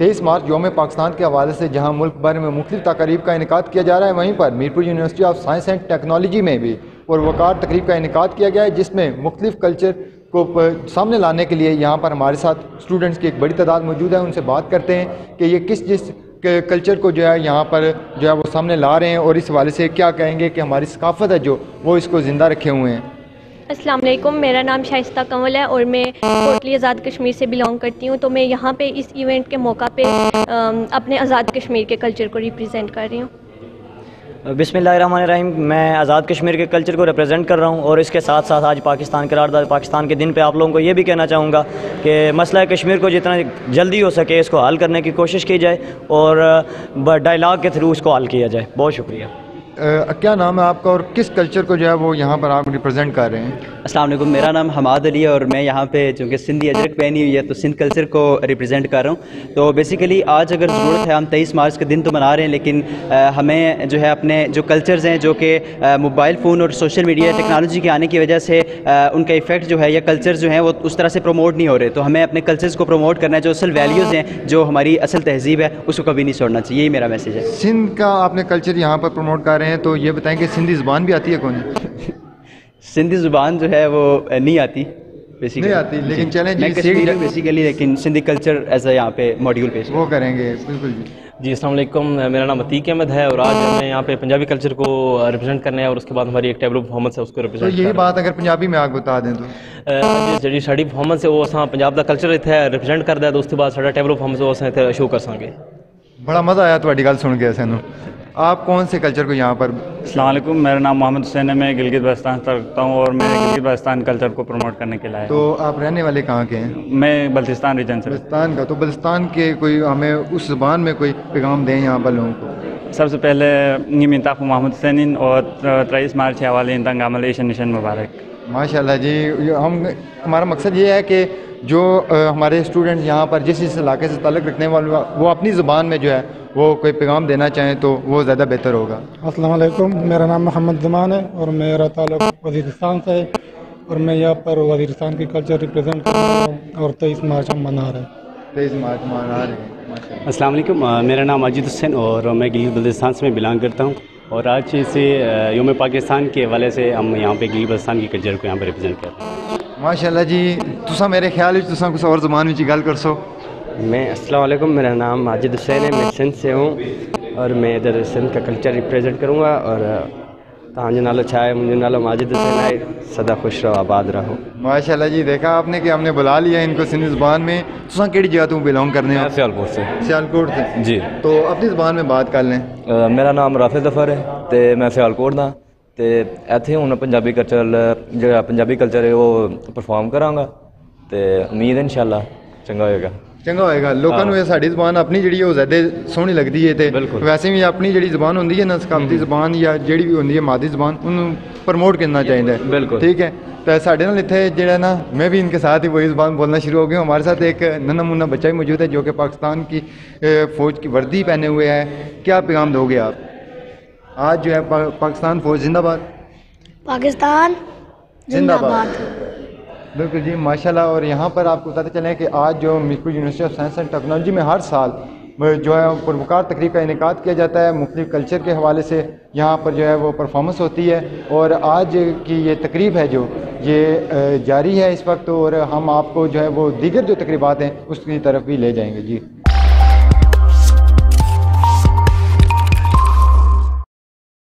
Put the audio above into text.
23 مارچ یوم پاکستان کے حوالے سے جہاں ملک بھر میں مختلف تقاریب کا انعقاد کیا جا رہا ہے، وہیں پر Mirpur university of science and technology میں بھی پروقار تقریب کا انعقاد کیا گیا ہے، جس میں مختلف کلچر کو سامنے لانے کے لیے یہاں پر ہمارے ساتھ اسٹوڈنٹس کی ایک بڑی تعداد موجود ہے۔ ان سے بات کرتے ہیں کہ یہ جس کلچر کو جو ہے یہاں پر جو ہے وہ سامنے لا رہے ہیں، اور اس حوالے سے کیا کہیں گے کہ ہماری ثقافت ہے جو وہ اس کو زندہ رکھے ہوئے ہیں۔ السلام علیکم، میرا نام شائستہ کنول ہے اور میں ٹوٹلی آزاد کشمیر سے بلانگ کرتی ہوں۔ تو میں یہاں پہ اس ایونٹ کے موقع پہ اپنے آزاد کشمیر کے کلچر کو ریپرزینٹ کر رہی ہوں۔ بسم اللہ الرحمن الرحیم۔ میں آزاد کشمیر کے کلچر کو ریپرزینٹ کر رہا ہوں، اور اس کے ساتھ ساتھ آج پاکستان قرارداد پاکستان کے دن پہ آپ لوگوں کو یہ بھی کہنا چاہوں گا کہ مسئلہ کشمیر کو جتنا جلدی ہو سکے اس کو حل کرنے کی کوشش کی جائے، اور ڈائلاگ کے تھرو اس کو حل کیا جائے۔ بہت شکریہ۔ کیا نام ہے آپ کا اور کس کلچر کو جو ہے وہ یہاں پر آپ ریپرزینٹ کر رہے ہیں؟ السلام علیکم، میرا نام حماد علی ہے اور میں یہاں پہ چونکہ سندھی اجرک پہنی ہوئی ہے تو سندھ کلچر کو ریپرزینٹ کر رہا ہوں۔ تو بیسیکلی آج اگر ضرورت ہے، ہم 23 مارچ کا دن تو منا رہے ہیں، لیکن ہمیں جو ہے اپنے جو کلچرز ہیں جو کہ موبائل فون اور سوشل میڈیا ٹیکنالوجی کے آنے کی وجہ سے ان کا ایفیکٹ جو ہے یا کلچرز جو ہیں وہ اس طرح سے پروموٹ نہیں ہو رہے، تو ہمیں اپنے کلچرز کو پروموٹ کرنا ہے۔ جو اصل ویلیوز ہیں، جو ہماری اصل تہذیب ہے، اس کو کبھی نہیں چھوڑنا چاہیے۔ یہی میرا میسیج ہے۔ سندھ کا آپ نے کلچر یہاں پر پروموٹ کر رہے ہیں، تو یہ بتائیں کہ سندھی زبان بھی آتی ہے کون؟ سندھی زبان جو ہے وہ نہیں آتی نہیں آتی، لیکن چلیں میں کشمیری ہوں بیسیکلی، لیکن سندھی کلچر ایز اے یہاں پہ ماڈیول پیش وہ کریں گے۔ بالکل جی السلام علیکم، میرا نام عتیق احمد ہے اور آج میں یہاں پہ پنجابی کلچر کو ریپرزینٹ کرنا ہے، اور اس کے بعد ہماری ایک ٹیبلو پرفارمنس ہے اس کو ریپرزینٹ تو یہی بات اگر پنجابی میں آپ بتا دیں تو جی ساری پرفارمنس ہے وہ اساں پنجاب دا کلچر اتنے ریپرزینٹ کردا ہے، تو اس کے بعد سارا ٹیبلو پرفارمنس وہ اساں اتنے شو کر سانگے۔ بڑا مزہ آیا تھوڑی گل سن کے سانوں۔ آپ کون سے کلچر کو یہاں پر؟ السلام علیکم، میرا نام محمد حسین ہے، میں گلگت بلتستان سے رکھتا ہوں اور میں گلگت بلتستان کلچر کو پروموٹ کرنے کے لیے آیا ہوں۔ تو آپ رہنے والے کہاں کے ہیں؟ میں بلتستان ریجن سے۔ بلتستان کا، تو بلتستان کے کوئی ہمیں اس زبان میں کوئی پیغام دیں یہاں پر لوگوں کو؟ سب سے پہلے یہ منتاف محمد حسین اور 23 مارچ کے حوالے تنگ عمل ایشن نشن مبارک۔ ماشاء اللہ جی، ہمارا مقصد یہ ہے کہ جو ہمارے اسٹوڈنٹ یہاں پر جس علاقے سے تعلق رکھنے والے وہ اپنی زبان میں جو ہے وہ کوئی پیغام دینا چاہیں تو وہ زیادہ بہتر ہوگا۔ السلام علیکم، میرا نام محمد زمان ہے اور میرا تعلق وزیرستان سے ہے، اور میں یہاں پر وزیرستان کی کلچر ریپرزینٹ کر رہا ہوں، اور 23 مارچ ہم منا رہے ہیں۔ 23 مارچ منا رہے ہیں۔ السلام علیکم، میرا نام ماجد حسین اور میں گلگت بلتستان سے میں بلانگ کرتا ہوں، اور آج سے یوم پاکستان کے حوالے سے ہم یہاں پہ گلگت بلتستان کی کلچر کو یہاں پہ ریپرزینٹ کر رہے ہیں۔ ماشاء اللہ جی، تسا میرے خیال تسا کچھ اور زبان میں گل کر سو۔ میں السلام علیکم، میرا نام ماجد حسین ہے، میں سندھ سے ہوں اور میں ادھر سندھ کا کلچر ریپرزینٹ کروں گا۔ اور تاں نالو چھا ہے؟ مجھے نالو ماجد حسین ہے۔ سدا خوش رہو، آباد رہو۔ ماشاء اللہ جی، دیکھا آپ نے کہ ہم نے بلا لیا ان کو سندھی زبان میں۔ تسا کیڑی جگہ تو بلانگ کرنے ہو؟ سیالکوٹ سے۔ سیالکوٹ سے جی، تو اپنی زبان میں بات کر لیں۔ میرا نام رافع ظفر ہے تے میں سیالکوٹ دا تے ایتھے ہوں پنجابی کلچر جو پنجابی کلچر ہے وہ پرفارم کراں گا تے امید ہے انشاءاللہ چنگا ہوئے گا۔ چنگا ہوئے گا، لوگوں کو ساری زبان اپنی جڑی ہے وہ زیادہ سونی لگتی ہے تے ویسے بھی اپنی جڑی زبان ہوندی ہے نا ثقافتی زبان یا جڑی بھی ہوندی ہے مادری زبان انہوں پروموٹ کرنا چاہیے۔ بالکل ٹھیک ہے۔ تو ساڈے نال اتنے جڑا نا میں بھی ان کے ساتھ ہی وہی زبان بولنا شروع ہو گیا ہوں۔ ہمارے ساتھ ایک ننھا منھا بچہ بھی موجود ہے جو کہ پاکستان کی فوج کی وردی پہنے ہوئے ہے۔ کیا پیغام دو گے آپ؟ آج جو ہے پاکستان فوج زندہ باد، پاکستان زندہ باد۔ بالکل جی، ماشاءاللہ۔ اور یہاں پر آپ کو بتاتے چلیں کہ آج جو Mirpur university of science and technology میں ہر سال جو ہے پروقار تقریب کا انعقاد کیا جاتا ہے، مختلف کلچر کے حوالے سے یہاں پر جو ہے وہ پرفارمنس ہوتی ہے، اور آج کی یہ تقریب ہے جو یہ جاری ہے اس وقت، اور ہم آپ کو جو ہے وہ دیگر جو تقریبات ہیں اس کی طرف بھی لے جائیں گے۔ جی